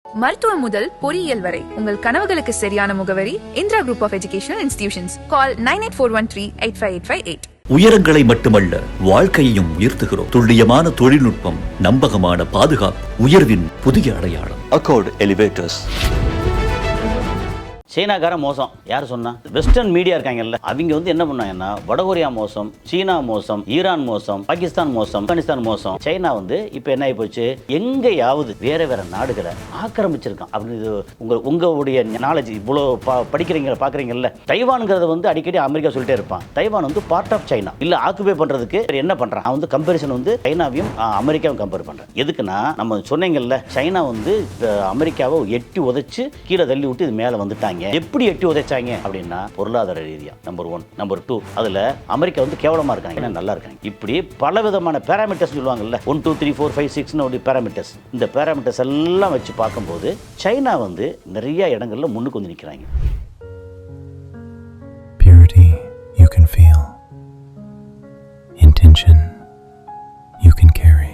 மருத்துவம் முதல் பொறியியல் வரை உங்கள் கனவுகளுக்கு சரியான முகவரி Indira group of educational institutions. Call 9841385858. உயரங்களை மட்டுமல்ல, வாழ்க்கையையும் உயர்த்துகிறோம். துல்லியமான தொழில்நுட்பம், நம்பகமான பாதுகாப்பு, உயர்வின் புதிய அடையாளம். Accord elevators. சீனாக்கார மோசம் யார் சொன்னா? வெஸ்டர்ன் மீடியா இருக்காங்கல்ல, அவங்க வந்து என்ன பண்ணாங்கன்னா வடகொரியா மோசம், சீனா மோசம், ஈரான் மோசம், பாகிஸ்தான் மோசம், ஆப்கானிஸ்தான் மோசம். சைனா வந்து இப்போ என்ன ஆகி போச்சு, எங்கேயாவது வேற வேற நாடுகளை ஆக்கிரமிச்சிருக்கான் அப்படின்னு உங்களுடைய நாலேஜ் இவ்வளோ படிக்கிறீங்க பார்க்குறீங்கல்ல. தைவான்ங்கிறத வந்து அடிக்கடி அமெரிக்கா சொல்லிட்டே இருப்பான். தைவான் வந்து பார்ட் ஆஃப் சைனா இல்லை, ஆக்குபை பண்ணுறதுக்கு என்ன பண்ணுறான்? அவன் வந்து கம்பேரிசன் வந்து சைனாவையும் அமெரிக்காவும் கம்பேர் பண்ணுறான். எதுக்குன்னா நம்ம சொன்னீங்கல்ல, சைனா வந்து அமெரிக்காவை எட்டி உதைச்சு கீழே தள்ளி விட்டு இது மேலே வந்துட்டாங்க. எப்படி எட்டி உதைச்சாங்க அப்படின்னா பொருளாதார ரீதியா நம்பர் 1, நம்பர் 2. அதுல அமெரிக்கா வந்து கேவலமா இருக்காங்க, நல்லா இருக்காங்க. இப்படி பல விதமான பேராமீட்டர்ஸ் சொல்லுவாங்கல்ல, 1 2 3 4 5 6 பேராமீட்டர்ஸ். இந்த பேராமீட்டர்ஸ் எல்லாம் வச்சு பார்க்கும்போது சைனா வந்து நிறைய இடங்கள்ல முன்னுக்கு வந்து நிற்கிறாங்க. Purity you can feel, intention you can carry.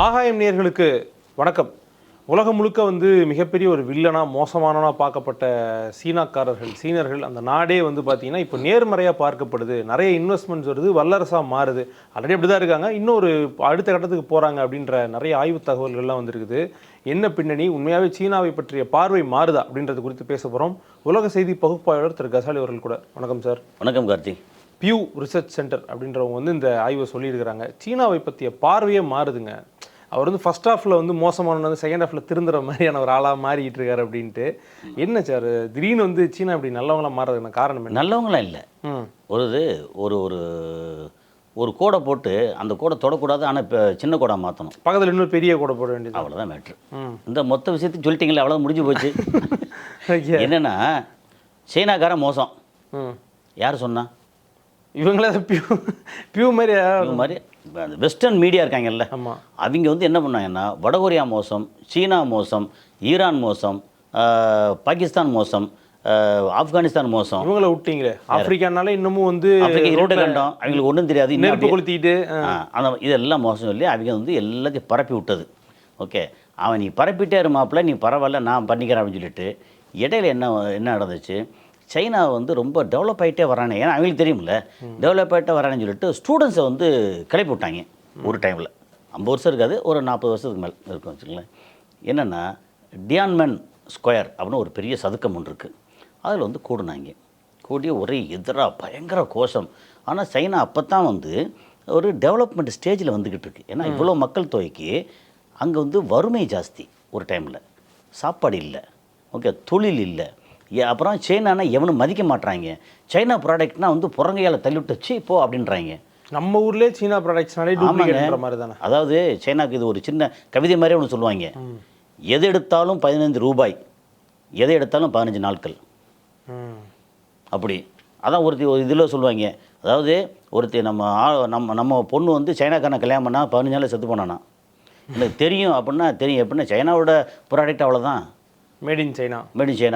ஆகாயம் நேயர்களுக்கு வணக்கம். உலகம் முழுக்க வந்து மிகப்பெரிய ஒரு வில்லனா மோசமானவனா பார்க்கப்பட்ட சீனர்கள் அந்த நாடே வந்து பார்த்தீங்கன்னா இப்போ நேர்மறையாக பார்க்கப்படுது. நிறைய இன்வெஸ்ட்மெண்ட்ஸ் வருது, வல்லரசாக மாறுது. ஆல்ரெடி அப்படி தான் இருக்காங்க, இன்னும் ஒரு அடுத்த கட்டத்துக்கு போகிறாங்க அப்படின்ற நிறைய ஆய்வு தகவல்கள்லாம் வந்துருக்குது. என்ன பின்னணி, உண்மையாகவே சீனாவை பற்றிய பார்வை மாறுதா அப்படின்றது குறித்து பேச போகிறோம். உலக செய்தி பகுப்பாளர் திரு கசாலி அவர்கள் கூட. வணக்கம் சார். வணக்கம் கார்த்தி. பியூ ரிசர்ச் சென்டர் அப்படின்றவங்க வந்து இந்த ஆய்வை சொல்லியிருக்கிறாங்க. சீனாவை பற்றிய பார்வையே மாறுதுங்க. அவர் வந்து ஃபர்ஸ்ட் ஹாஃபில் வந்து மோசமான வந்து செகண்ட் ஹாஃபில் திருந்துற மாதிரியான ஒரு ஆளாக மாறிக்கிட்டு இருக்காரு அப்படின்ட்டு. என்ன சார் திடீர்னு வந்து சீனா இப்படி நல்லவங்களாம் மாறதுக்கு காரணம் என்ன? நல்லவங்களாம் இல்லை, ஒரு ஒரு ஒரு கோடை போட்டு அந்த கோடை தொடக்கூடாது, ஆனால் இப்போ சின்ன கோடை மாற்றணும், பக்கத்தில் இன்னொரு பெரிய கோடை போட வேண்டியது, அவ்வளோதான் மேட்ரு. இந்த மொத்த விஷயத்தையும் சொல்லிட்டீங்களே, அவ்வளோ முடிஞ்சு போச்சு. என்னென்னா சீனாக்கார மோசம் யார் சொன்னா? இவங்களே பியூ மாதிரி வெஸ்டர்ன் மீடியா இருக்காங்கல்ல, அவங்க வந்து என்ன பண்ணாங்கன்னா வடகொரியா மோசம், சீனா மோசம், ஈரான் மோசம், பாகிஸ்தான் மோசம், ஆப்கானிஸ்தான் மோசம். இவங்களை விட்டீங்களே, ஆப்பிரிக்கானால இன்னமும் வந்து ரோடு கண்டம், அவங்களுக்கு ஒன்றும் தெரியாது, நெருப்பு கொளுத்திட்டு அந்த இதெல்லாம் மோசம் சொல்லி அவங்க வந்து எல்லாத்தையும் பரப்பி விட்டது. ஓகே, அவன் நீ பரப்பிட்டே இருமாப்பில், நீ பரவாயில்ல நான் பண்ணிக்கிறேன் அப்படின்னு சொல்லிட்டு இடையில என்ன நடந்துச்சு, சைனா வந்து ரொம்ப டெவலப் ஆகிட்டே வரானே, ஏன்னா அவங்களுக்கு தெரியும்ல டெவலப் ஆகிட்டே வரானேன்னு சொல்லிட்டு ஸ்டூடெண்ட்ஸை வந்து கிளப்பி விட்டாங்க. ஒரு டைமில் 50 வருஷம் இருக்காது, ஒரு 40 வருஷத்துக்கு மேலே இருக்கும் வச்சுங்களேன். என்னென்னா டியான்மன் ஸ்கொயர் அப்படின்னு ஒரு பெரிய சதுக்கம் ஒன்று இருக்குது. அதில் வந்து கூடினாங்க. கூடிய ஒரே எதிராக பயங்கர கோஷம். ஆனால் சைனா அப்போ தான் வந்து ஒரு டெவலப்மெண்ட் ஸ்டேஜில் வந்துக்கிட்டு இருக்கு. ஏன்னா இவ்வளோ மக்கள் தொகைக்கு அங்கே வந்து வறுமை ஜாஸ்தி, ஒரு டைமில் சாப்பாடு இல்லை, ஓகே, தொழில் இல்லை. அப்புறம் சைனானா எவனும் மதிக்க மாட்டாங்க. சைனா ப்ராடக்ட்னா வந்து புறங்கையால் தள்ளிவிட்டுச்சு இப்போ அப்படின்றாங்க. நம்ம ஊர்லேயே சீனா ப்ராடக்ட்ஸ்னாலே டூப்ளிகேட்ன்ற மாதிரி தானே. அதாவது சைனாக்கு இது ஒரு சின்ன கவிதை மாதிரி ஒன்று சொல்லுவாங்க, எது எடுத்தாலும் 15 ரூபாய், எதை எடுத்தாலும் 15 நாட்கள். அப்படி அதான் ஒரு இதில் சொல்லுவாங்க. அதாவது ஒருத்தி நம்ம பொண்ணு வந்து சைனாக்காரனை கல்யாணம் பண்ணால் 15 நாளில் செத்து போனானா. எனக்கு தெரியும் அப்படின்னா சைனாவோட ப்ராடக்ட் அவ்வளோதான், மேட் இன் சைனா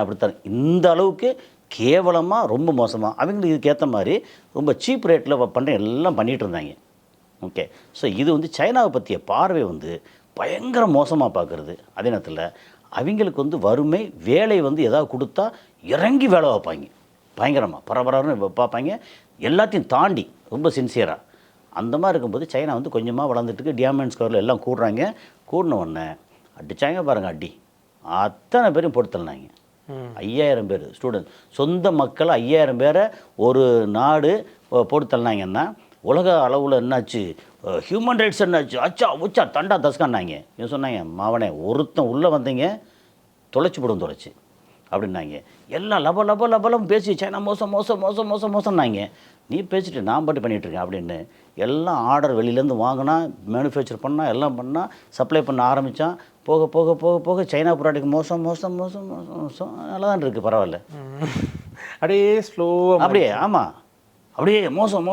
அப்படித்தான். இந்த அளவுக்கு கேவலமாக ரொம்ப மோசமாக அவங்களுக்கு இதுக்கு ஏற்ற மாதிரி ரொம்ப சீப் ரேட்டில் எல்லாம் பண்ணிகிட்டு இருந்தாங்க. ஓகே, ஸோ இது வந்து சைனாவை பற்றிய பார்வை வந்து பயங்கர மோசமாக பார்க்குறது. அதே நேரத்தில் அவங்களுக்கு வந்து வறுமை, வேலை வந்து எதாவது கொடுத்தா இறங்கி வேலை வைப்பாங்க, பயங்கரமாக பரபரன்னு பார்ப்பாங்க, எல்லாத்தையும் தாண்டி ரொம்ப சின்சியராக. அந்த மாதிரி இருக்கும்போது சைனா வந்து கொஞ்சமாக வளர்ந்துட்டுருக்கு. டியாமண்ட் ஸ்கொயரில் எல்லாம் கூடுறாங்க. கூடின உடனே அடித்தாங்க பாருங்கள், அடி அத்தனை பேரும் போட்டு தள்ளினாங்க. 5000 பேர் ஸ்டூடெண்ட், சொந்த மக்கள் 5000 பேரை ஒரு நாடு போட்டு தள்ளினாங்கன்னா உலக அளவில் என்னாச்சு, ஹியூமன் ரைட்ஸ் என்னாச்சு, அச்சா உச்சா தண்டா தஸ்கான்னாங்க. இவன் சொன்னாங்க, மாவனே ஒருத்தன் உள்ளே வந்தீங்க தொலைச்சி அப்படின்னாங்க. எல்லாம் லபலம் பேசி சைனா மோசம்னாங்க. நீ பேசிட்டு நான் பாட்டு பண்ணிகிட்ருக்கேன் அப்படின்னு எல்லாம் ஆர்டர் வெளியிலேருந்து வாங்கினா, மேனுஃபேக்சர் பண்ணால், எல்லாம் பண்ணால், சப்ளை பண்ண ஆரம்பித்தான். போக போக போக போக சைனா ப்ராடக்ட் மோசம் நல்லா தான் இருக்குது, பரவாயில்ல, அப்படியே ஸ்லோவாக அப்படியே. ஆமாம், அப்படியே மோசம்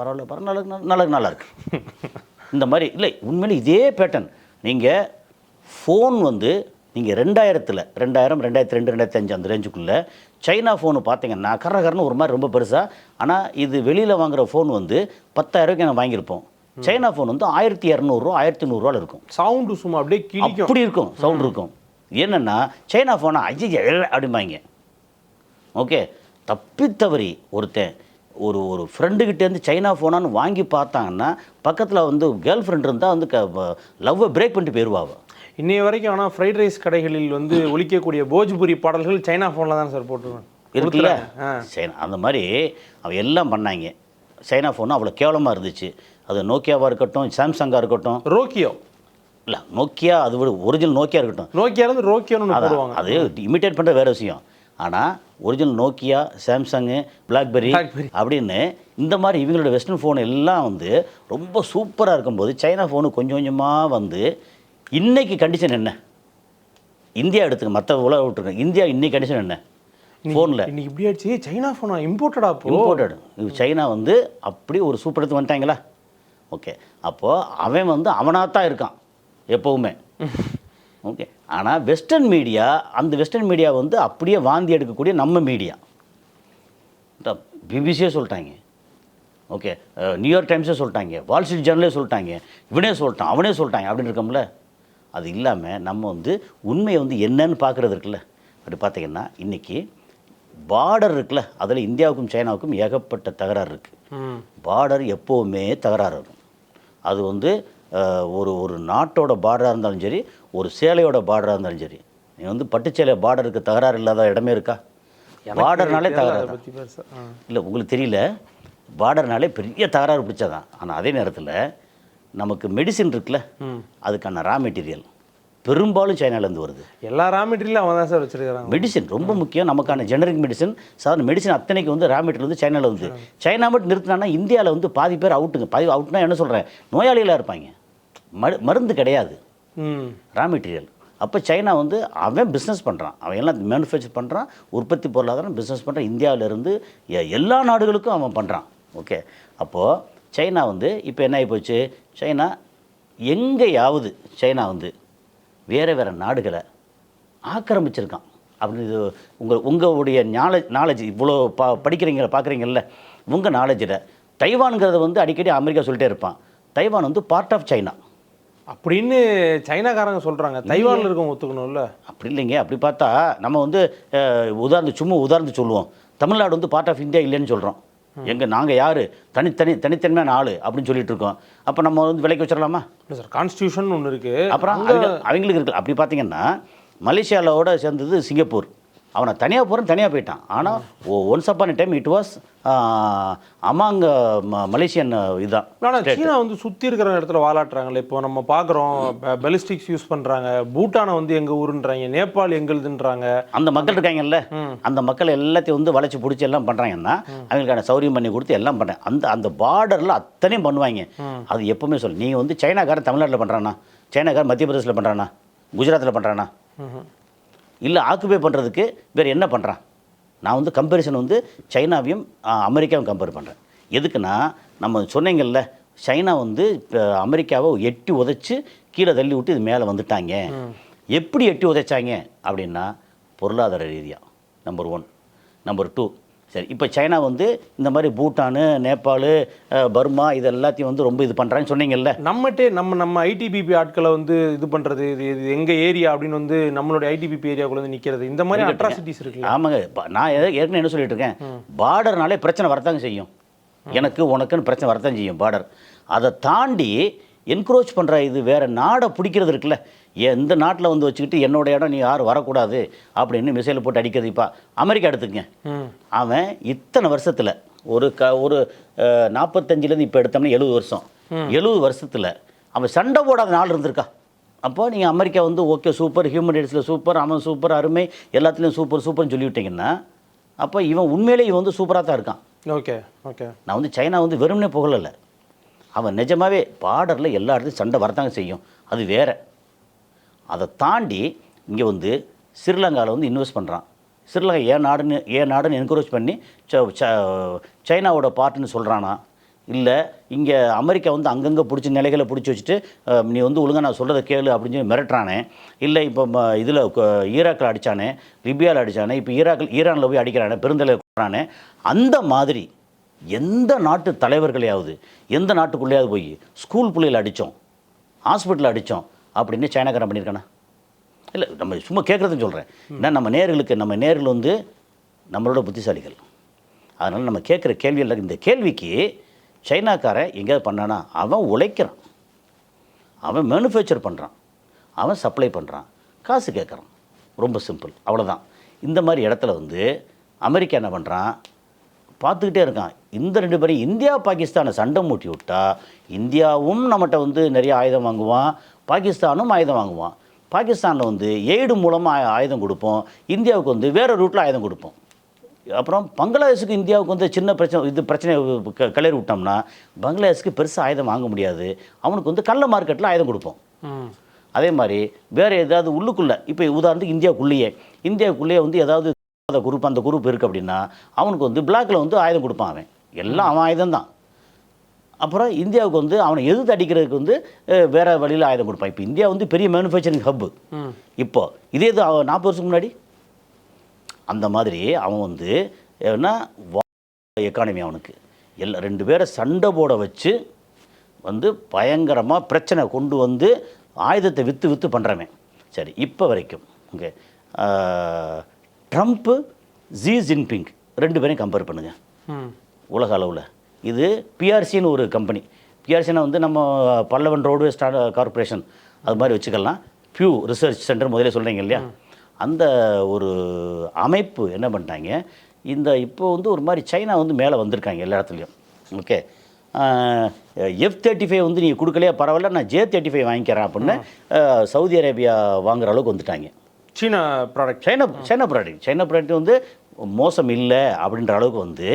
பரவாயில்ல நல்லா இருக்கு. இந்த மாதிரி இல்லை, உண்மையிலே இதே பேட்டர்ன். நீங்கள் ஃபோன் வந்து நீங்கள் 2000, 2002, 2005 அந்த ரேஞ்சுக்குள்ளே சைனா ஃபோனு பார்த்தீங்கன்னா கரன்னு ஒரு மாதிரி ரொம்ப பெருசாக. ஆனால் இது வெளியில் வாங்குகிற ஃபோன் வந்து 10,000 ரூபாய்க்கு நாங்கள் வாங்கியிருப்போம். சைனா ஃபோன் வந்து 1200 1100 இருக்கும். சவுண்டு சும்மா அப்படியே கிழிக்கும். அப்படி இருக்கும், சவுண்ட் இருக்கும். என்னென்னா சைனா ஃபோனை ஐயா அப்படிம்பாங்க. ஓகே, தப்பித்தவறி ஒருத்தன் ஒரு ஃப்ரெண்டுக்கிட்டேருந்து சைனா ஃபோனான்னு வாங்கி பார்த்தாங்கன்னா பக்கத்தில் வந்து கேர்ள் ஃப்ரெண்ட் இருந்தால் வந்து லவ்வை பிரேக் பண்ணிட்டு போயிடுவாங்க. இன்னைய வரைக்கும் ஆனால் ஃப்ரைட் ரைஸ் கடைகளில் வந்து ஒலிக்கக்கூடிய போஜ்புரி பாடல்கள் சைனா ஃபோனில் தான் சார் போட்டுருவேன் இருக்குல்ல. சைனா அந்த மாதிரி அவன் எல்லாம் பண்ணாங்க. சைனா ஃபோன் அவ்வளோ கேவலமாக இருந்துச்சு. அது நோக்கியாவாக இருக்கட்டும், சாம்சங்காக இருக்கட்டும், ரோக்கியோ இல்லை நோக்கியா, அது விட ஒரிஜினல் நோக்கியா இருக்கட்டும். நோக்கியாலேருந்து ரோக்கியோன்னு போடுவாங்க. அது இமிட்டேட் பண்ணுற வேறு விஷயம். ஆனால் ஒரிஜினல் நோக்கியா, சாம்சங்கு, பிளாக்பெரி அப்படின்னு இந்த மாதிரி இவங்களோட வெஸ்டர்ன் ஃபோன் எல்லாம் வந்து ரொம்ப சூப்பராக இருக்கும்போது சைனா ஃபோனு கொஞ்சம் கொஞ்சமாக வந்து இன்றைக்கி கண்டிஷன் என்ன? இந்தியா எடுத்துக்க, மற்ற உலக விட்டுருங்க. இந்தியா இன்னைக்கு கண்டிஷன் என்ன ஃபோனில்? இன்னைக்கு இப்படி ஆயிடுச்சு. சைனா ஃபோனா இம்போர்ட்டடா? இம்போர்ட்டட். சைனா வந்து அப்படி ஒரு சூப்பர் எடுத்து வந்துட்டாங்களா? ஓகே, அப்போது அவன் வந்து அவனாக தான் இருக்கான் எப்போவுமே. ஓகே, ஆனால் வெஸ்டர்ன் மீடியா, அந்த வெஸ்டர்ன் மீடியா வந்து அப்படியே வாந்தி எடுக்கக்கூடிய நம்ம மீடியா. பிபிசியே சொல்லிட்டாங்க, ஓகே, நியூயார்க் டைம்ஸே சொல்லிட்டாங்க, வால் ஸ்ட்ரீட் ஜர்னலே சொல்லிட்டாங்க, இவனே சொல்லிட்டான், அவனே சொல்லிட்டாங்க அப்படின்னு இருக்கோம்ல. அது இல்லாமல் நம்ம வந்து உண்மையை வந்து என்னன்னு பார்க்குறது இருக்குல்ல. அப்படி பார்த்தீங்கன்னா இன்றைக்கி பார்டர் இருக்குல்ல, அதில் இந்தியாவுக்கும் சைனாவுக்கும் ஏகப்பட்ட தகராறு இருக்குது. பார்டர் எப்போவுமே தகராறு இருக்கும். அது வந்து ஒரு நாட்டோட பார்டராக இருந்தாலும் சரி, ஒரு சேலையோட பார்டராக இருந்தாலும் சரி. நீ வந்து பட்டுச்சேலை பார்டருக்கு தகராறு இல்லாத இடமே இருக்கா? பார்டர்னாலே தகராறு இல்லை. உங்களுக்கு தெரியல, பார்டர்னாலே பெரிய தகராறு பிடிச்சதான். ஆனால் அதே நேரத்தில் நமக்கு மெடிசின் இருக்குல்ல, அதுக்கான ரா மெட்டீரியல் பெரும்பாலும் சைனாலேருந்து வருது. எல்லா ரா மெட்டீரியலும் அவன் தான் சார் வச்சுருக்காங்க. மெடிசின் ரொம்ப முக்கியம். நமக்கான ஜெனரிக் மெடிசன், சாதாரண மெடிசன் அத்தனைக்கு வந்து ரா மெட்டீரியல் வந்து சைனாவில் வந்து. சைனா மட்டும் நிறுத்தினான்னா இந்தியாவில் வந்து பாதி பேர் அவுட்டுங்க. பாதி அவுட்னா என்ன சொல்கிறேன், நோயாளிகளாக இருப்பாங்க. மருந்து கிடையாது, ரா மெட்டீரியல். அப்போ சைனா வந்து அவன் பிஸ்னஸ் பண்ணுறான், அவன் எல்லாம் மேனுஃபேக்சர் பண்ணுறான், உற்பத்தி பொருளாதாரம் பிஸ்னஸ் பண்ணுறான். இந்தியாவிலேருந்து எல்லா நாடுகளுக்கும் அவன் பண்ணுறான். ஓகே, அப்போது சைனா வந்து இப்போ என்ன ஆகி போச்சு, சைனா எங்கேயாவது சைனா வந்து வேறு நாடுகளை ஆக்கிரமிச்சிருக்கான் அப்படின்னு உங்களுடைய நாலேஜ் இவ்வளோ பார்க்குறீங்கல்ல, உங்கள் நாலேஜில் தைவான்கிறத வந்து அடிக்கடி அமெரிக்கா சொல்லிட்டே இருப்பான். தைவான் வந்து பார்ட் ஆஃப் சைனா அப்படின்னு சைனாக்காரங்க சொல்கிறாங்க. தைவானில் இருக்கவங்க ஒத்துக்கணும்ல. அப்படி இல்லைங்க. அப்படி பார்த்தா நம்ம வந்து உதாரணத்துக்கு சொல்லுவோம், தமிழ்நாடு வந்து பார்ட் ஆஃப் இந்தியா இல்லைன்னு சொல்கிறோம். நாங்கள் யார் தனித்தன்மையான ஆள் அப்படின்னு சொல்லிட்டு இருக்கோம். அப்போ நம்ம வந்து விலைக்கு வச்சிடலாமா? இல்லை சார், கான்ஸ்டியூஷன் ஒன்று இருக்குது. அப்புறம் அவங்களுக்கு இருக்குது. அப்படி பார்த்தீங்கன்னா மலேசியாவோட சேர்ந்தது சிங்கப்பூர். அவனை தனியாக போகிறேன்னு தனியாக போயிட்டான். ஆனால் once upon time it was among Malaysian இதுதான். ஆனால் சீனா வந்து சுற்றி இருக்கிற இடத்துல வாலாட்டுறாங்களே. இப்போ நம்ம பார்க்குறோம், பெலிஸ்டிக்ஸ் யூஸ் பண்ணுறாங்க. பூட்டானை வந்து எங்கள் ஊருன்றாங்க, நேபாள் எங்களுதுன்றாங்க. அந்த மக்கள் இருக்காங்கல்ல, அந்த மக்கள் எல்லாத்தையும் வந்து வளைச்சி பிடிச்சி எல்லாம் பண்ணுறாங்கன்னா அவங்களுக்கான சௌரியம் பண்ணி கொடுத்து எல்லாம் பண்ணுறேன். அந்த பார்டரில் அத்தனையும் பண்ணுவாங்க. அது எப்போவுமே சொல்லு, நீங்கள் வந்து சைனாக்காரன் தமிழ்நாட்டில் பண்ணுறானா, சைனாக்காரன் மத்திய பிரதேசில் பண்ணுறானா, குஜராத்தில் பண்ணுறானா, இல்லை ஆக்குபை பண்ணுறதுக்கு வேறு என்ன பண்ணுறான்? நான் வந்து கம்பேரிசன் வந்து சைனாவையும் அமெரிக்காவும் கம்பேர் பண்ணுறேன். எதுக்குன்னா, நம்ம சொன்னீங்கல்ல, சைனா வந்து அமெரிக்காவை எட்டி உதைச்சி கீழே தள்ளி விட்டு இது மேலே வந்துட்டாங்க. எப்படி எட்டி உதைச்சாங்க அப்படின்னா, பொருளாதார ரீதியாக நம்பர் 1. நம்பர் 2, சரி இப்போ சைனா வந்து இந்த மாதிரி பூட்டானு, நேபாள், பர்மா இது எல்லாத்தையும் வந்து ரொம்ப இது பண்ணுறான்னு சொன்னீங்கல்ல. நம்ம ஐடிபிபி ஆட்களை வந்து இது பண்ணுறது, இது எங்கள் ஏரியா அப்படின்னு வந்து நம்மளுடைய ஐடிபிபி ஏரியாவுக்குள்ள வந்து நிற்கிறது, இந்த மாதிரி அட்ராசிட்டிஸ் இருக்குது. ஆமாங்க. நான் ஏற்கனவே என்ன சொல்லிட்டு இருக்கேன், பார்டர்னாலே பிரச்சனை வரத்தாங்க செய்யும். எனக்கு உனக்குன்னு பிரச்சனை வரத்தான் செய்யும் பார்டர். அதை தாண்டி என்க்ரோச் பண்ணுற இது வேறு நாடை பிடிக்கிறது இருக்குல்ல. எந்த நாட்டில் வந்து வச்சுக்கிட்டு என்னோட இடம் நீ யாரும் வரக்கூடாது அப்படின்னு மிசைலை போட்டு அடிக்கிறது. இப்போ அமெரிக்கா எடுத்துக்கங்க, அவன் இத்தனை வருஷத்தில் ஒரு 45லேருந்து இப்போ எடுத்தோம்னா 70 வருஷம், 70 வருஷத்தில் அவன் சண்டை போடாத நாள் இருந்திருக்கா? அப்போ நீங்கள் அமெரிக்கா வந்து ஓகே சூப்பர், ஹியூமன் ரைட்ஸில் சூப்பர், அவன் சூப்பர், அருமை, எல்லாத்துலேயும் சூப்பர்னு சொல்லிவிட்டிங்கன்னா அப்போ இவன் உண்மையிலே இவன் வந்து சூப்பராக தான் இருக்கான். Okay okay. நான் வந்து சைனா வந்து வெறும்னே புகழலை, அவன் நிஜமாகவே பார்டரில் எல்லா இடத்துலையும் சண்டை வரத்தாங்க செய்யும். அது வேறு. அதை தாண்டி இங்கே வந்து ஸ்ரீலங்காவில் வந்து இன்வெஸ்ட் பண்ணுறான். ஸ்ரீலங்கா ஏன் நாடுன்னு என்கரேஜ் பண்ணி சைனாவோட பார்ட்டுன்னு சொல்கிறானா? இல்லை இங்கே அமெரிக்கா வந்து அங்கங்கே பிடிச்ச நிலைகளை பிடிச்சி வச்சுட்டு நீ வந்து ஒழுங்காக நான் சொல்கிறத கேளு அப்படின்னு சொல்லி மிரட்டுறானே. இல்லை இப்போ இதில் ஈராக்கில் அடித்தானே, லிபியாவில் அடித்தானே, இப்போ ஈரானில் போய் அடிக்கிறானே, பெருந்தலை கொடுறானே. அந்த மாதிரி எந்த நாட்டு தலைவர்களையாவது எந்த நாட்டுக்குள்ளேயாவது போய் ஸ்கூல் பிள்ளைகளை அடித்தோம், ஹாஸ்பிட்டலில் அடித்தோம் அப்படின்னு சைனாக்காரன் பண்ணியிருக்கானா? இல்லை, நம்ம சும்மா கேட்குறதுன்னு சொல்கிறேன். ஏன்னா நம்ம நேர்கள் வந்து நம்மளோட புத்திசாலிகள். அதனால் நம்ம கேட்குற கேள்வியில் இந்த கேள்விக்கு சைனாக்காரன் எங்கேயாவது பண்ணானா, அவன் உழைக்கிறான், அவன் மேனுஃபேக்சர் பண்ணுறான், அவன் சப்ளை பண்ணுறான், காசு கேட்குறான். ரொம்ப சிம்பிள், அவ்வளோதான். இந்த மாதிரி இடத்துல வந்து அமெரிக்கா என்ன பண்ணுறான், பார்த்துக்கிட்டே இருக்கான். இந்த 2 பேரும் இந்தியா பாகிஸ்தானை சண்டை மூட்டி விட்டா இந்தியாவும் நம்மகிட்ட வந்து நிறைய ஆயுதம் வாங்குவான், பாகிஸ்தானும் ஆயுதம் வாங்குவான். பாகிஸ்தானில் வந்து எய்டு மூலமாக ஆயுதம் கொடுப்போம், இந்தியாவுக்கு வந்து வேறு ரூட்டில் ஆயுதம் கொடுப்போம். அப்புறம் பங்களாதேஷுக்கு இந்தியாவுக்கு வந்து சின்ன பிரச்சனை கிளறி விட்டோம்னா பங்களாதேஷுக்கு பெருசாக ஆயுதம் வாங்க முடியாது, அவனுக்கு வந்து கள்ள மார்க்கெட்டில் ஆயுதம் கொடுப்போம். அதே மாதிரி வேறு ஏதாவது உள்ளுக்குள்ளே, இப்போ உதாரணத்துக்கு இந்தியாவுக்குள்ளேயே வந்து ஏதாவது அந்த குரூப் இருக்குது அப்படின்னா அவனுக்கு வந்து பிளாக்கில் வந்து ஆயுதம் கொடுப்பான். அவன் ஆயுதம் தான். அப்புறம் இந்தியாவுக்கு வந்து அவனை எதிர்த்து அடிக்கிறதுக்கு வந்து வேறு வழியில் ஆயுதம் கொடுப்பான். இப்போ இந்தியா வந்து பெரிய மேனுஃபேக்சரிங் ஹப்பு. இப்போ இதே இது 40 வருஷத்துக்கு முன்னாடி அந்த மாதிரி அவன் வந்து ஏன்னா எக்கானமி அவனுக்கு 2 பேரை சண்டை போட வச்சு வந்து பயங்கரமாக பிரச்சனை கொண்டு வந்து ஆயுதத்தை விற்று பண்ணுறவன். சரி, இப்போ வரைக்கும் ஓகே, ட்ரம்ப்பு, ஜி ஜின்பிங் 2 பேரையும் கம்பேர் பண்ணுங்கள் உலக அளவில். இது பிஆர்சின்னு ஒரு கம்பெனி. பிஆர்சினா வந்து நம்ம பல்லவன் ரோட்வே கார்பரேஷன் அது மாதிரி வச்சுக்கலாம். பியூ ரிசர்ச் சென்டர் முதலே சொல்கிறீங்க இல்லையா, அந்த ஒரு அமைப்பு என்ன பண்ணிட்டாங்க, இப்போ வந்து ஒரு மாதிரி சைனா வந்து மேலே வந்திருக்காங்க எல்லா இடத்துலையும். ஓகே, F-35 வந்து நீங்கள் கொடுக்கலையா பரவாயில்ல, நான் J-35 வாங்கிக்கிறேன் அப்படின்னு சவுதி அரேபியா வாங்குற அளவுக்கு வந்துட்டாங்க. சைனா ப்ராடக்ட் வந்து மோசம் இல்லை அப்படின்ற அளவுக்கு வந்து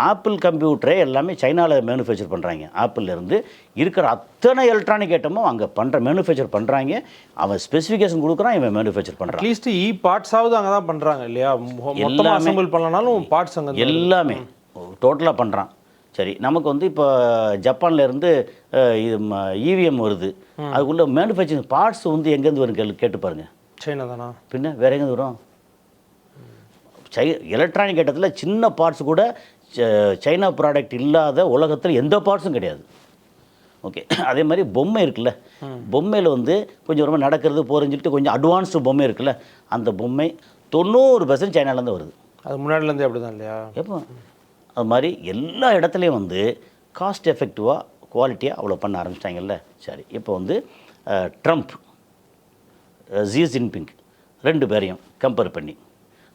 ஆப்பிள் கம்ப்யூட்டரே எல்லாமே சைனாவில் மேனுஃபேக்சர் பண்ணுறாங்க. ஆப்பிள்லேருந்து இருக்கிற அத்தனை எலக்ட்ரானிக் ஐட்டமும் அங்கே மேனுஃபேக்சர் பண்ணுறாங்க. அவன் ஸ்பெசிஃபிகேஷன் கொடுக்குறான், இவன் மேனுஃபேக்சர் பண்ணுறான். அட்லீஸ்ட் பார்ட்ஸாவது அங்கே தான் பண்ணுறாங்க இல்லையா, மொத்தமாக அசெம்பிள் பண்ணலனாலும் பார்ட்ஸ் அங்கே எல்லாமே டோட்டலாக பண்ணுறான். சரி, நமக்கு வந்து இப்போ ஜப்பான்லேருந்து இவிஎம் வருது, அதுக்குள்ளே மேனுஃபேக்சரிங் பார்ட்ஸ் வந்து எங்கேருந்து வரும் கேட்டு பாருங்கள். சைனா தானா? பின்ன வேறு எங்கேருந்து வரும்? எலக்ட்ரானிக் ஐட்டத்தில் சின்ன பார்ட்ஸ் கூட சைனா ப்ராடக்ட் இல்லாத உலகத்தில் எந்த பார்ட்ஸும் கிடையாது. ஓகே, அதே மாதிரி பொம்மை இருக்குல்ல, பொம்மையில் வந்து கொஞ்சம் ரொம்ப நடக்கிறது போகிறேன்னு சொல்லிட்டு கொஞ்சம் அட்வான்ஸ்டு பொம்மை இருக்குல்ல, அந்த பொம்மை 90% சைனாலேருந்து வருது. அது முன்னாடிலேருந்து அப்படி தான் இல்லையா? எப்போ அது மாதிரி எல்லா இடத்துலையும் வந்து காஸ்ட் எஃபெக்டிவாக குவாலிட்டியாக அவ்வளோ பண்ண ஆரம்பிச்சிட்டாங்கல்ல. சரி, இப்போ வந்து ட்ரம்ப், ஜி ஜின்பிங் 2 பேரையும் கம்பேர் பண்ணி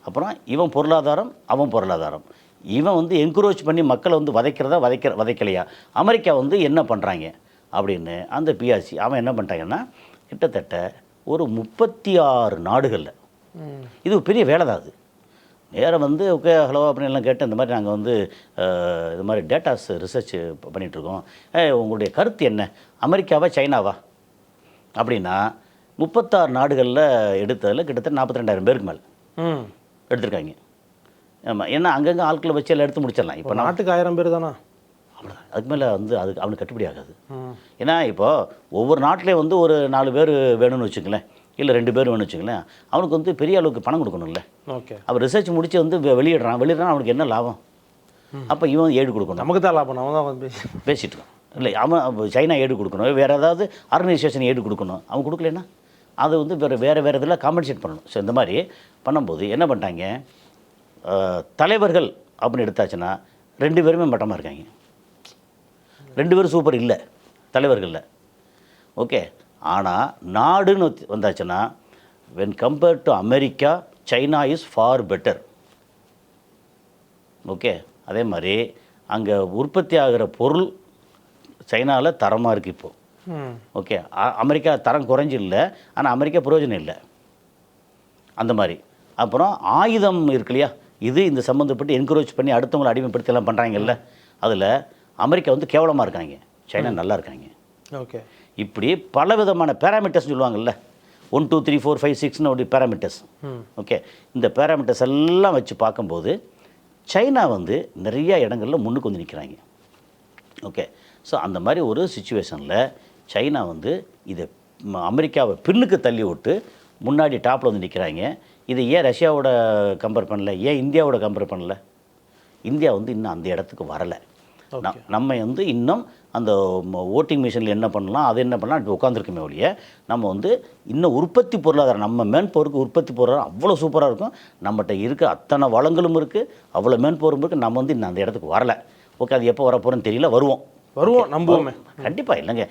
அப்புறம் இவன் பொருளாதாரம் அவன் பொருளாதாரம், இவன் வந்து என்கரேஜ் பண்ணி மக்களை வந்து வதைக்கலையா, அமெரிக்கா வந்து என்ன பண்ணுறாங்க அப்படின்னு அந்த பிஆர்சி அவன் என்ன பண்ணிட்டாங்கன்னா கிட்டத்தட்ட ஒரு 36 நாடுகளில், இது பெரிய வேலை தான். அது நேரம் வந்து ஓகே ஹலோ அப்படின்னு எல்லாம் கேட்டு இந்த மாதிரி நாங்கள் வந்து இது மாதிரி டேட்டாஸ் ரிசர்ச் பண்ணிகிட்ருக்கோம், உங்களுடைய கருத்து என்ன, அமெரிக்காவா சைனாவா அப்படின்னா 36 நாடுகளில் எடுத்ததில் கிட்டத்தட்ட 42,000 பேருக்கு மேலே எடுத்திருக்காங்க. ஆமாம், ஏன்னா அங்கங்கே ஆட்களை வச்சு எல்லாம் எடுத்து முடிச்சிடலாம். இப்போ நாட்டுக்கு 1000 பேர் தானே, அவ்வளோதான். அதுக்கு மேலே வந்து அதுக்கு அவனுக்கு கட்டுப்படி ஆகாது. ஏன்னா இப்போது ஒவ்வொரு நாட்டிலையும் வந்து ஒரு 4 பேர் வேணும்னு வச்சுங்களேன், இல்லை 2 பேர் வேணும்னு வச்சுங்களேன், அவனுக்கு வந்து பெரிய அளவுக்கு பணம் கொடுக்கணும்ல. ஓகே, அவன் ரிசர்ச் முடித்து வந்து வெளியிடுறான் அவனுக்கு என்ன லாபம்? அப்போ இவன் ஏடு கொடுக்கணும், நமக்கு தான் லாபம். அவன் தான் பேசிகிட்டு இருக்கான். இல்லை, அவன் சைனா ஏடு கொடுக்கணும், வேறு ஏதாவது ஆர்கனைசேஷன் ஏடு கொடுக்கணும். அவன் கொடுக்கலன்னா அது வந்து வேறு இதில் காம்பன்சேட் பண்ணணும். ஸோ இந்த மாதிரி பண்ணும்போது என்ன பண்ணிட்டாங்க, தலைவர்கள் அப்படின்னு எடுத்தாச்சுன்னா 2 பேருமே மட்டமாக இருக்காங்க. 2 பேரும் சூப்பர் இல்லை தலைவர்களில். ஓகே, ஆனால் நாடுன்னு வந்தாச்சுன்னா when compared to America, China is far better. Okay, அதே மாதிரி அங்கே உற்பத்தி ஆகிற பொருள் சைனாவில் தரமாக இருக்குது இப்போது. ஓகே, அமெரிக்கா தரம் குறைஞ்சி இல்லை, ஆனால் அமெரிக்கா பிரயோஜனம் இல்லை அந்த மாதிரி. அப்புறம் ஆயுதம் இருக்கு இல்லையா, இது இந்த சம்மந்தப்பட்டு என்கரேஜ் பண்ணி அடுத்தவங்களை அடிமைப்படுத்தி எல்லாம் பண்ணுறாங்கல்ல, அதில் அமெரிக்கா வந்து கேவலமாக இருக்காங்க, சைனா நல்லா இருக்காங்க. ஓகே, இப்படி பல விதமான பேராமீட்டர்ஸ் சொல்லுவாங்கல்ல, 1 2 3 4 5 6ன்னு ஒரு பேராமீட்டர்ஸ். ஓகே, இந்த பேராமீட்டர்ஸ் எல்லாம் வச்சு பார்க்கும்போது சைனா வந்து நிறைய இடங்களில் முன்னுக்கு வந்து நிற்கிறாங்க. ஓகே, ஸோ அந்த மாதிரி ஒரு சுச்சுவேஷனில் சைனா வந்து இதை அமெரிக்காவை பின்னுக்கு தள்ளி விட்டு முன்னாடி டாப்பில் வந்து நிற்கிறாங்க. இதை ஏன் ரஷ்யாவோட கம்பேர் பண்ணல, ஏன் இந்தியாவோட கம்பேர் பண்ணல? இந்தியா வந்து இன்னும் அந்த இடத்துக்கு வரலை. நம்ம வந்து இன்னும் அந்த ஓட்டிங் மிஷினில் என்ன பண்ணலாம், அது என்ன பண்ணலாம் இப்படி உட்காந்துருக்குமே ஒழிய, நம்ம வந்து இன்னும் உற்பத்தி பொருளாதாரம் நம்ம மேன்போருக்கு உற்பத்தி பொருளாதாரம் அவ்வளோ சூப்பராக இருக்கும். நம்மகிட்ட இருக்க அத்தனை வளங்களும் இருக்குது, அவ்வளோ மேன்போரும் இருக்குது. நம்ம வந்து இன்னும் அந்த இடத்துக்கு வரலை. ஓகே, அது எப்போ வரப்போகிறோன்னு தெரியல, வருவோம் நம்புவோமே. கண்டிப்பாக இல்லைங்க,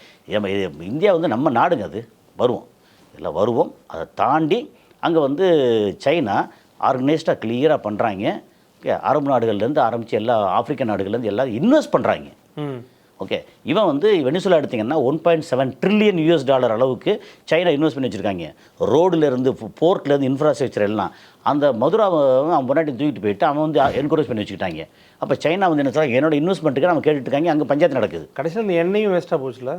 இந்தியா வந்து நம்ம நாடுங்க, அது வருவோம், இல்லை வருவோம். அதை தாண்டி அங்கே வந்து சைனா ஆர்கனைஸ்டாக கிளியராக பண்ணுறாங்க. ஓகே, அரபு நாடுகள்லேருந்து ஆரம்பித்து எல்லா ஆப்பிரிக்க நாடுகள்லேருந்து எல்லாம் இன்வெஸ்ட் பண்ணுறாங்க. ஓகே, இவன் வந்து வெனிசுலா எடுத்திங்கன்னா $1.7 ட்ரில்லியன் அளவுக்கு சைனா இன்வெஸ்ட் பண்ணி வச்சுருக்காங்க. ரோடுலேருந்து போர்ட்லேருந்து இன்ஃப்ராஸ்ட்ரக்சர் எல்லாம். அந்த மதுராவை அவன் முன்னாடி தூக்கிட்டு போயிட்டு அவன் வந்து என்கரேஜ் பண்ணி வச்சுக்கிட்டாங்க. அப்போ சைனா வந்து என்ன சொல்கிறாங்க, என்னோட இன்வெஸ்ட்மெண்ட்டுக்கு நம்ம கேட்டுட்டு இருக்காங்க. அங்கே பஞ்சாயத்து நடக்குது. கடைசியில் இந்த எண்ணெயும் வேஸ்ட்டாக போச்சுல.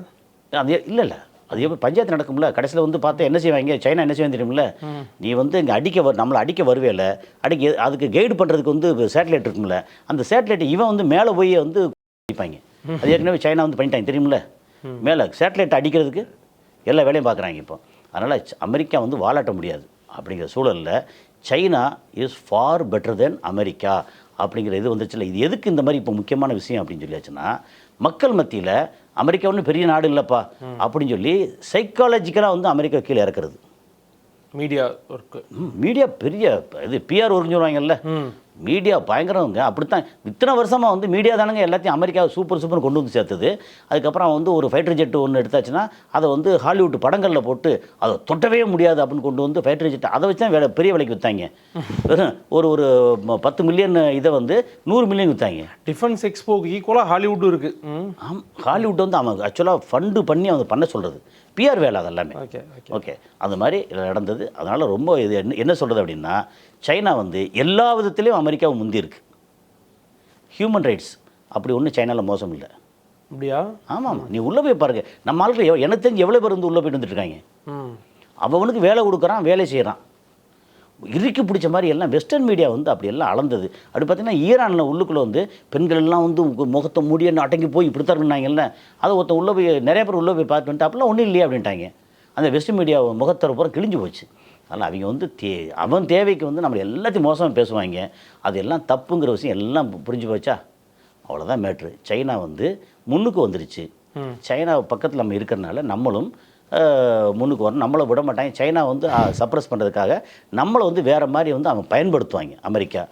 அது இல்லை அது எப்படி பஞ்சாயத்து நடக்கும்ல. கடைசியில் வந்து பார்த்தா என்ன செய்வாங்க, சைனா என்ன செய்வாங்க தெரியுமில்ல, நீ வந்து இங்கே நம்மளை அடிக்க வருவேல, அதுக்கு கைடு பண்ணுறதுக்கு வந்து சேட்டலைட் இருக்கும்ல, அந்த சேட்டலைட் இவன் வந்து மேலே போய் வந்து அடிப்பாங்க. அது ஏற்கனவே சைனா வந்து பண்ணிட்டாங்க தெரியுமில்ல, மேலே சேட்டலைட் அடிக்கிறதுக்கு எல்லா வேலையும் பார்க்குறாங்க இப்போ. அதனால் அமெரிக்கா வந்து வாலாட்ட முடியாது. அப்படிங்கிற சூழலில் China is far better then America அப்படிங்கிற இது வந்துச்சுல்ல. இது எதுக்கு இந்த மாதிரி இப்போ முக்கியமான விஷயம் அப்படின்னு சொல்லியாச்சுன்னா, மக்கள் மத்தியில் அமெரிக்கா ஒன்றும் பெரிய நாடு இல்லைப்பா அப்படின்னு சொல்லி சைக்காலஜிக்கலாக வந்து அமெரிக்கா கீழே இறக்குறது. மீடியா ஒர்க்கு, மீடியா பெரிய இது பிஆர் ஒர்க்குன்னு சொல்லுவாங்கல்ல, மீடியா பயங்கரவங்க. அப்படித்தான் இத்தனை வருஷமாக வந்து மீடியா தானுங்க எல்லாத்தையும் அமெரிக்காவை சூப்பர் கொண்டு வந்து சேர்த்தது. அதுக்கப்புறம் வந்து ஒரு ஃபைட்டர் ஜெட் ஒன்று எடுத்தாச்சுன்னா அதை வந்து ஹாலிவுட் படங்களில் போட்டு அதை தொட்டவே முடியாது அப்படின்னு கொண்டு வந்து ஃபைட்டர் ஜெட் அதை வச்சு தான் பெரிய விலைக்கு விற்றாங்க. வெறும் ஒரு 10 மில்லியன் இதை வந்து 100 மில்லியன் விற்றாங்க. டிஃபென்ஸ் எக்ஸ்போக்கு ஈக்குவலாக ஹாலிவுட்டும் இருக்குது. ஹாலிவுட் வந்து அவன் ஆக்சுவலாக ஃபண்டு பண்ணி அவங்க பண்ண சொல்கிறது பிஆர் வேலை அதெல்லாமே. ஓகே, அந்த மாதிரி நடந்தது. அதனால் ரொம்ப இது என்ன சொல்கிறது அப்படின்னா, சைனா வந்து எல்லா விதத்துலேயும் அமெரிக்காவை முந்தி இருக்கு. ஹியூமன் ரைட்ஸ் அப்படி ஒன்றும் சைனாவில் மோசம் இல்லை. அப்படியா? ஆமாம், நீ உள்ளே போய் பாருங்கள். நம்ம ஆளுக்கு எனக்கு தெரிஞ்சு எவ்வளோ பேர் வந்து உள்ளே போயிட்டு வந்துட்டுருக்காங்க. அவனுக்கு வேலை கொடுக்குறான், வேலை செய்கிறான். இறுக்கி பிடிச்ச மாதிரி எல்லாம் வெஸ்டர்ன் மீடியா வந்து அப்படி எல்லாம் அளந்தது. அப்படி பார்த்தீங்கன்னா ஈரானில் உள்ளுக்குள்ளே வந்து பெண்கள் எல்லாம் வந்து முகத்தை மூடியன்னு அடங்கி போய் இப்படி தான் இருந்தாங்கல்ல, அதை ஒருத்தன் உள்ளே போய் நிறைய பேர் உள்ளே போய் பார்த்துட்டு அப்படிலாம் ஒன்றும் இல்லையா அப்படின்ட்டாங்க. அந்த வெஸ்டர்ன் மீடியா முகத்தர பூரா கிழிஞ்சு போச்சு. அதனால் அவங்க வந்து அவன் தேவைக்கு வந்து நம்ம எல்லாத்தையும் மோசமாக பேசுவாங்க. அது எல்லாம் தப்புங்கிற விஷயம் எல்லாம் புரிஞ்சு போச்சா, அவ்வளோதான் மேட்ரு. சைனா வந்து முன்னுக்கு வந்துருச்சு. சைனா பக்கத்தில் நம்ம இருக்கிறனால நம்மளும் முன்னுக்கு வரணும். நம்மளை விட மாட்டாங்க. சைனா வந்து சப்ரஸ் பண்ணுறதுக்காக நம்மளை வந்து வேறு மாதிரி வந்து அவங்க பயன்படுத்துவாங்க அமெரிக்கா.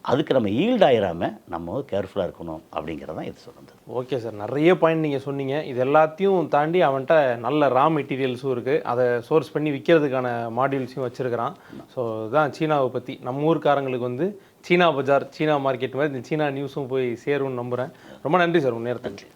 அதுக்கு நம்ம ஈல்ட் ஆயிராமல் நம்ம கேர்ஃபுல்லாக இருக்கணும் அப்படிங்கிறதான் இது சொல்லுறது. ஓகே சார், நிறைய பாயிண்ட் நீங்கள் சொன்னீங்க. இது எல்லாத்தையும் தாண்டி அவன்கிட்ட நல்ல ரா மெட்டீரியல்ஸும் இருக்குது, அதை சோர்ஸ் பண்ணி விற்கிறதுக்கான மாடியூல்ஸையும் வச்சுருக்கிறான். ஸோ இதுதான் சீனாவை பற்றி. நம்ம ஊருக்காரங்களுக்கு வந்து சீனா பஜார், சீனா மார்க்கெட் மாதிரி இந்த சீனா நியூஸும் போய் சேரும்னு நம்புகிறேன். ரொம்ப நன்றி சார் உங்கள் நேரத்துக்கு.